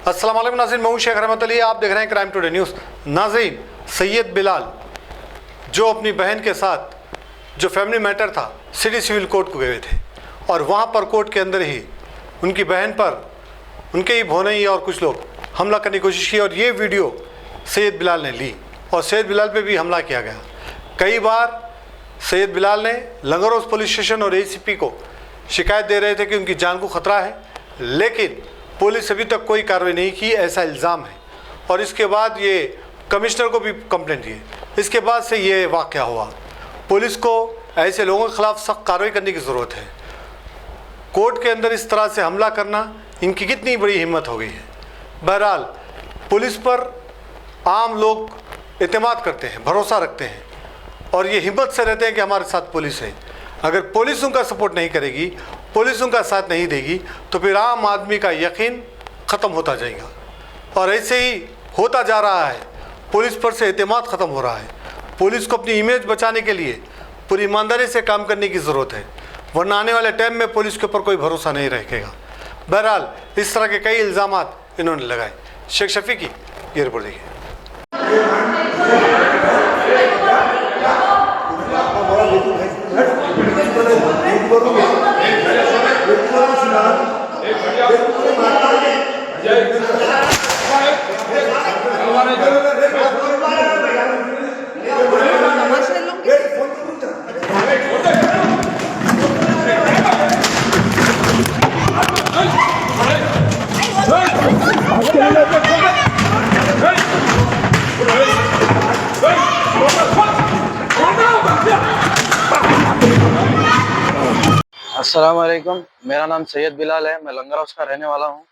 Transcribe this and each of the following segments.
अस्सलाम वालेकुम नाज़रीन, मैं हूं शेख रहमत अली। आप देख रहे हैं क्राइम टुडे न्यूज़। नाज़रीन, सैयद बिलाल जो अपनी बहन के साथ जो फैमिली मैटर था सिटी सिविल कोर्ट को गए थे और वहां पर कोर्ट के अंदर ही उनकी बहन पर उनके ही भोनई और कुछ लोग हमला करने की कोशिश की और ये वीडियो सैयद बिलाल ने ली और सैयद बिलाल पे भी हमला किया गया। कई बार सैयद बिलाल ने लंगरोज पुलिस स्टेशन और एसीपी को शिकायत दे रहे थे कि उनकी जान को ख़तरा है, लेकिन पुलिस अभी तक कोई कार्रवाई नहीं की, ऐसा इल्ज़ाम है। और इसके बाद ये कमिश्नर को भी कंप्लेंट दिए। इसके बाद से ये वाक़या हुआ। पुलिस को ऐसे लोगों के ख़िलाफ़ सख्त कार्रवाई करने की ज़रूरत है। कोर्ट के अंदर इस तरह से हमला करना, इनकी कितनी बड़ी हिम्मत हो गई है। बहरहाल पुलिस पर आम लोग एतमाद करते हैं, भरोसा रखते हैं और ये हिम्मत से रहते हैं कि हमारे साथ पुलिस है। अगर पुलिस उनका सपोर्ट नहीं करेगी, पुलिस उनका साथ नहीं देगी, तो फिर आम आदमी का यकीन ख़त्म होता जाएगा और ऐसे ही होता जा रहा है। पुलिस पर से एतमाद ख़त्म हो रहा है। पुलिस को अपनी इमेज बचाने के लिए पूरी ईमानदारी से काम करने की ज़रूरत है, वरना आने वाले टाइम में पुलिस के ऊपर कोई भरोसा नहीं रहेगा। बहरहाल इस तरह के कई इल्ज़ामात इन्होंने लगाए। शेख शफी की ये रिपोर्ट देखिए। अस्सलाम वालेकुम, मेरा नाम सैयद बिलाल है। मैं लंगरौस का रहने वाला हूँ।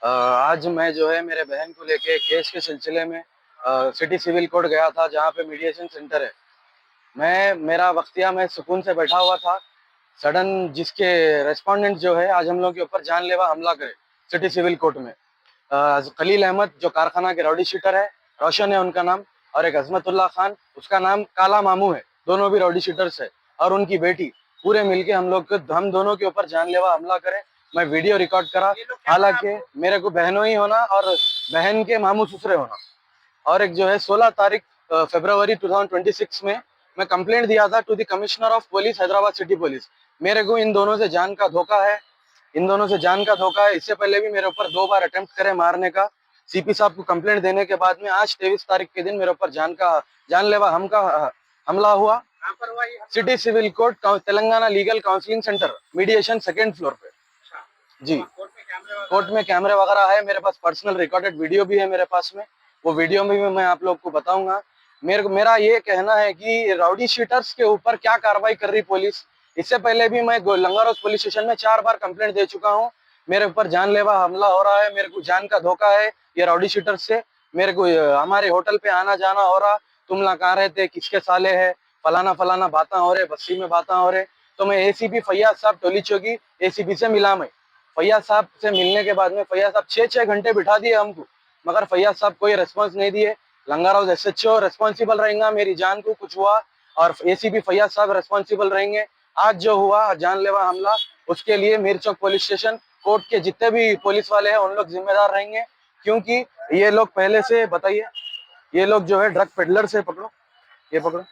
आज मैं जो है मेरे बहन को लेके केस के सिलसिले में सिटी सिविल कोर्ट गया था, जहाँ पे मीडिएशन सेंटर है। मेरा वक्तिया में सुकून से बैठा हुआ था। सडन जिसके रेस्पोंडेंट जो है आज हम लोग के ऊपर जानलेवा हमला करे सिटी सिविल कोर्ट में। खलील अहमद जो कारखाना के राउडी शीटर है, रोशन है उनका नाम, और एक अजमतुल्ला खान, उसका नाम काला मामू है। दोनों भी राउडी शीटर्स है और उनकी बेटी पूरे मिलके हम दोनों के ऊपर जानलेवा हमला करे। मैं वीडियो रिकॉर्ड करा। हालांकि मेरे को बहनों ही होना और बहन के मामू ससुरे होना। और एक जो है 16 तारीख फरवरी 2026 में मैं कंप्लेंट दिया था to the commissioner of police Hyderabad city police. मेरे को इन दोनों से जान का धोखा है, इससे पहले भी मेरे ऊपर 2 बार अटेम्प्ट करे मारने का। सीपी साहब को कंप्लेंट देने के बाद में आज 23 तारीख के दिन मेरे ऊपर जानलेवा हमला हुआ। City civil court Telangana legal counselling centre mediation 2nd floor पे। जी, कोर्ट में कैमरे वगैरह है, मेरे पास पर्सनल रिकॉर्डेड वीडियो भी है मेरे पास में। वो वीडियो में भी मैं आप लोग को बताऊंगा। मेरा ये कहना है कि राउडी शीटर्स के ऊपर क्या कार्रवाई कर रही पुलिस। इससे पहले भी मैं लंगरौस पुलिस स्टेशन में 4 बार कंप्लेंट दे चुका हूँ। मेरे ऊपर जानलेवा हमला हो रहा है, मेरे को जान का धोखा है ये राउडी शीटर्स से। मेरे को हमारे होटल पे आना जाना हो रहा, तुम लोग कहाँ रहते, किसके साले है, फलाना बातें हो रहे, बस्ती में बातें हो रहे। तो मैं एसीपी फैयाज साहब टोली चौकी एसीपी से मिला। मैं फैयाज साहब से मिलने के बाद में फैयाज साहब 6 घंटे बिठा दिए हमको, मगर फैयाज साहब कोई रेस्पॉन्स नहीं दिए। लंगरौस एसएचओ रेस्पॉन्सिबल रहेगा मेरी जान को कुछ हुआ और एसीपी फैयाज साहब रेस्पॉन्सिबल रहेंगे। आज जो हुआ जानलेवा हमला, उसके लिए मीरचौक पुलिस स्टेशन कोर्ट के जितने भी पुलिस वाले हैं उन लोग जिम्मेदार रहेंगे, क्योंकि ये लोग पहले से बताइए, ये लोग जो है ड्रग पेडलर से पकड़ो, ये पकड़ो,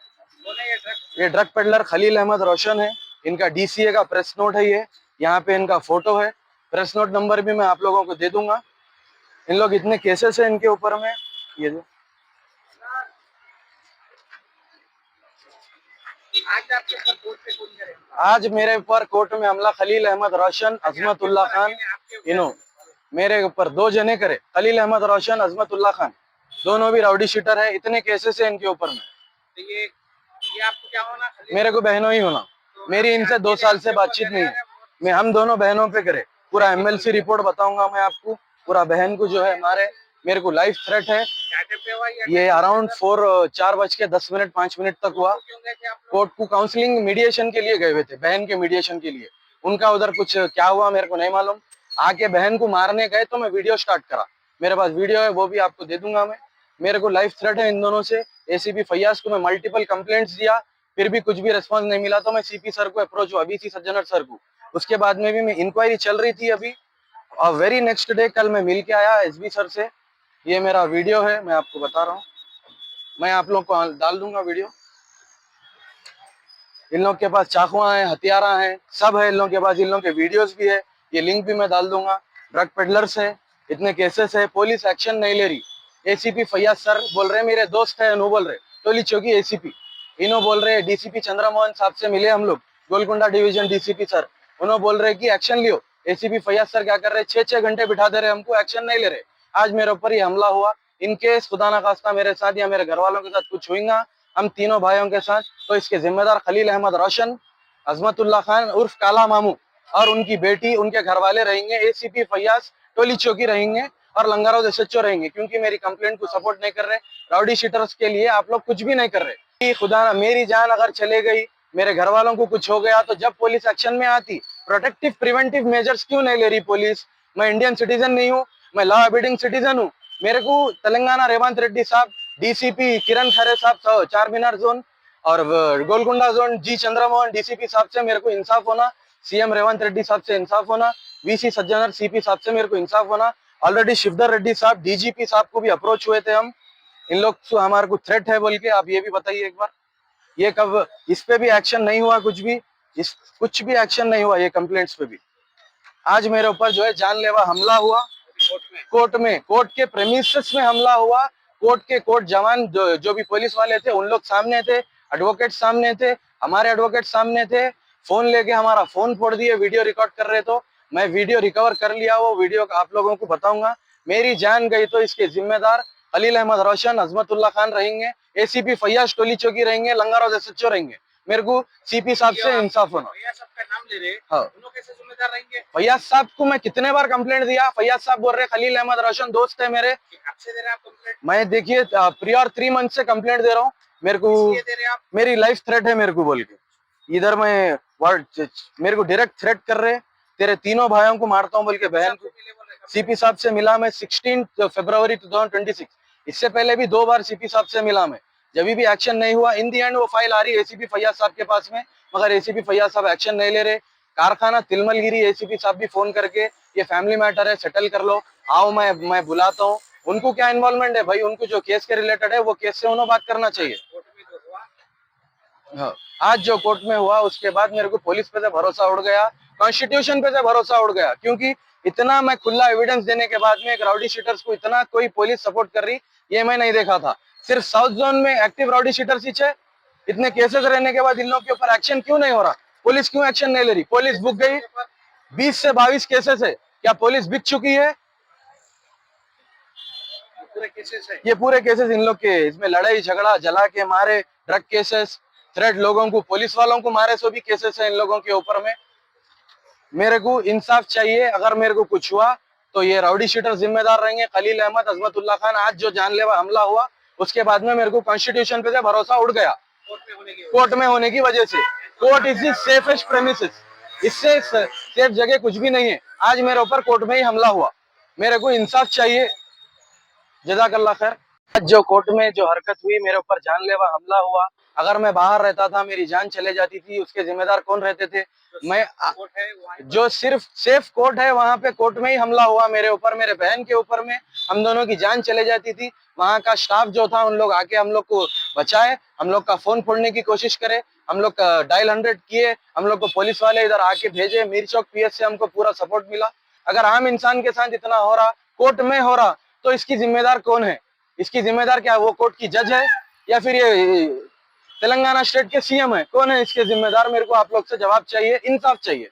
ये ड्रग पेडलर खलील अहमद रोशन है। इनका डीसीए का प्रेस नोट है, ये यहाँ पे इनका फोटो है। प्रेस नोट नंबर भी मैं आप लोगों को दे दूंगा। इन लोग इतने केसेस है इनके ऊपर में। ये जो आज मेरे ऊपर कोर्ट में हमला खलील अहमद रोशन, अजमतुल्ला खान, इन्हों मेरे ऊपर 2 जने करे। खलील अहमद रोशन, अजमतुल्ला खान, दोनों भी राउडी शीटर है। इतने केसेस है इनके ऊपर में। तो ये आपको क्या होना? मेरे को बहनों ही होना। तो मेरी इनसे 2 साल से बातचीत नहीं है। हम दोनों बहनों पे करे। पूरा एमएलसी रिपोर्ट बताऊंगा मैं आपको। पूरा बहन को जो है मेरे को लाइफ थ्रेट है। ये अराउंड 4:10 5 मिनट तक हुआ। कोर्ट को काउंसलिंग मीडिएशन के लिए गए हुए थे, बहन के मीडिएशन के लिए। उनका उधर कुछ क्या हुआ मेरे को नहीं मालूम। आके बहन को मारने गए तो मैं वीडियो स्टार्ट करा। मेरे पास वीडियो है, वो भी आपको दे दूंगा मैं। मेरे को लाइफ थ्रेट है इन दोनों से। एसीपी फैयाज को मैं मल्टीपल कंप्लेंट्स दिया, फिर भी कुछ भी रिस्पांस नहीं मिला। तो मैं सीपी सर को अप्रोच हुआ, बीसी सज्जनर सर को। उसके बाद में भी मैं इंक्वायरी चल रही थी अभी, और वेरी नेक्स्ट डे कल मैं मिल के आया एसबी सर से। ये मेरा वीडियो है, मैं आपको बता रहा हूँ, मैं आप लोग को डाल दूंगा वीडियो। इन लोग के पास चाकुआं हैं, हथियारा हैं, सब है इन लोग के पास। इन लोग के वीडियोस भी है, ये लिंक भी मैं डाल दूंगा। ड्रग पेडलर्स है, इतने केसेस है, पुलिस एक्शन नहीं ले रही। एसीपी फैयाज सर बोल रहे मेरे दोस्त है, बोल रहे टोली चौकी एसीपी, इन्हों बोल रहे डीसीपी चंद्रमोहन साहब से मिले हम लोग, गोलकुंडा डिवीजन डीसीपी सर, उन्होंने बोल रहे कि एक्शन लियो। एसीपी फैयाज सर क्या कर रहे, 6-6 घंटे बिठा दे रहे हमको, एक्शन नहीं ले रहे। आज मेरे ऊपर ये हमला हुआ। इनकेस खुदा ना खास्ता मेरे साथ या मेरे घर वालों के साथ कुछ हुईगा, हम तीनों भाइयों के साथ, तो इसके जिम्मेदार खलील अहमद रोशन, अजमतुल्ला खान उर्फ काला मामू और उनकी बेटी, उनके घर वाले रहेंगे। एसीपी फैयाज टोली चौकी रहेंगे और लंगारों एसएचओ रहेंगे, क्योंकि मेरी कंप्लेंट को सपोर्ट नहीं कर रहे। राउडी शीटर्स के लिए आप लोग कुछ भी नहीं कर रहे। खुदा ना मेरी जान अगर चले गई, मेरे घर वालों को कुछ हो गया, तो जब पुलिस एक्शन में आती, प्रोटेक्टिव प्रिवेंटिव मेजर्स क्यों नहीं ले रही पुलिस? मैं इंडियन सिटीजन नहीं हूँ, मैं लॉ अबीडिंग सिटीजन हूँ। मेरे को तेलंगाना रेवंत रेड्डी साहब, डीसीपी किरण खरे साहब चार मीनार जोन और गोलकुंडा जोन जी चंद्रमोहन डीसीपी साहब से मेरे को इंसाफ होना, सीएम रेवंत रेड्डी साहब से इंसाफ होना, वीसी सज्जनर सीपी साहब से मेरे को इंसाफ होना। ऑलरेडी शिवधर रेड्डी साहब डीजीपी साहब को भी अप्रोच हुए थे हम, इन लोग से हमारे को थ्रेट है बोल के। आप ये भी बताइए एक बार, ये कब इस पे भी एक्शन नहीं हुआ? कुछ भी एक्शन नहीं हुआ ये कंप्लेंट्स पे भी। आज मेरे ऊपर जो है जानलेवा हमला हुआ कोर्ट के प्रेमिसेस में हमला हुआ। कोर्ट जवान जो भी पुलिस वाले थे उन लोग सामने थे, एडवोकेट सामने थे, हमारे एडवोकेट सामने थे। फोन लेके हमारा फोन फोड़ दिए, वीडियो रिकॉर्ड कर रहे। तो मैं वीडियो रिकवर कर लिया, वो वीडियो आप लोगों को बताऊंगा। मेरी जान गई तो इसके जिम्मेदार खलील अहमद रोशन, अजमतुल्ला खान रहेंगे, एसीपी फैयाज टोली चौकी रहेंगे, लंगारों एसएचओ रहेंगे। मेरे को सीपी साहब से इंसाफ होना। फैयाज साहब का नाम ले रहे, हाँ, उन्होंने कैसे जिम्मेदार रहेंगे? फैयाज साहब को मैं कितने बार कंप्लेंट दिया, फैयाज साहब बोल रहे खलील अहमद रोशन दोस्त है मेरे। आपसे दे रहे आप कंप्लेंट? मैं देखिए प्रियर 3 मंथ से कंप्लेंट दे रहा हूँ। मेरे को दे रहे आप? मेरी लाइफ थ्रेट है मेरे को बोल के, इधर मैं वर्ड मेरे को डायरेक्ट थ्रेट कर रहे, तेरे तीनों भाइयों को मारता हूँ बोल के बहन को। सीपी साहब से मिला मैं 16 फरवरी 2026। इससे पहले भी 2 बार सीपी साहब से मिला मैं, जब भी एक्शन नहीं हुआ। इन दी एंड वो फाइल आ रही है एसीपी फैयाज साहब के पास में, मगर एसीपी फैयाज साहब एक्शन नहीं ले रहे। कारखाना तिलमलगिरी एसीपी साहब भी फोन करके ये फैमिली मैटर है, सेटल कर लो, आओ मैं बुलाता हूँ। उनको क्या इन्वॉल्वमेंट है भाई? उनको जो केस के रिलेटेड है वो केस से उन्होंने बात करना चाहिए। हाँ, आज जो कोर्ट में हुआ उसके बाद मेरे को पुलिस पे से भरोसा उड़ गया, कॉन्स्टिट्यूशन पे से भरोसा उड़ गया। क्योंकि इतना मैं खुला एविडेंस देने के बाद में एक राउडी शीटर्स को इतना कोई पुलिस सपोर्ट कर रही, ये मैं नहीं देखा था। सिर्फ साउथ जोन में एक्टिव राउडी शीटर्स ही है। इतने केसेस रहने के बाद इन लोगों के ऊपर एक्शन क्यों नहीं हो रहा? पुलिस क्यों एक्शन नहीं ले रही? पुलिस बुक गई, 20 से 22 केसेस है, क्या पुलिस बिक चुकी है? ये पूरे केसेस इन लोग के, इसमें लड़ाई झगड़ा, जला के मारे, ड्रग केसेस, थ्रेट लोगों को, पुलिस वालों को मारे, सो भी केसेस है इन लोगों के ऊपर में। मेरे को इंसाफ चाहिए। अगर मेरे को कुछ हुआ तो ये राउडी शीटर जिम्मेदार रहेंगे, खलील अहमद, अजमतुल्ला खान। आज जो जानलेवा हमला हुआ उसके बाद में मेरे को कॉन्स्टिट्यूशन पे से भरोसा उड़ गया, कोर्ट में होने की वजह से। Court is the safest premises, इससे सेफ जगह कुछ भी नहीं है। आज मेरे ऊपर कोर्ट में ही हमला हुआ, मेरे को इंसाफ चाहिए। जज़ाकल्लाह खैर। आज जो कोर्ट में जो हरकत हुई, मेरे ऊपर जानलेवा हमला हुआ, अगर मैं बाहर रहता था मेरी जान चले जाती थी। उसके जिम्मेदार कौन रहते थे? मैं जो सिर्फ सेफ कोर्ट है वहां पे कोर्ट में ही हमला हुआ मेरे ऊपर, मेरे बहन के ऊपर में, हम दोनों की जान चले जाती थी। वहां का स्टाफ जो था उन लोग आके हम लोग को बचाए, हम लोग का फोन फोड़ने की कोशिश करे, हम लोग का डायल 100 किए, हम लोग को पुलिस वाले इधर आके भेजे। मीर चौक पीएस से हमको पूरा सपोर्ट मिला। अगर आम इंसान के साथ इतना हो रहा, कोर्ट में हो रहा, तो इसकी जिम्मेदार कौन है? इसकी जिम्मेदार क्या, वो कोर्ट की जज है या फिर ये तेलंगाना स्टेट के सीएम है? कौन है इसके जिम्मेदार? मेरे को आप लोग से जवाब चाहिए, इंसाफ चाहिए।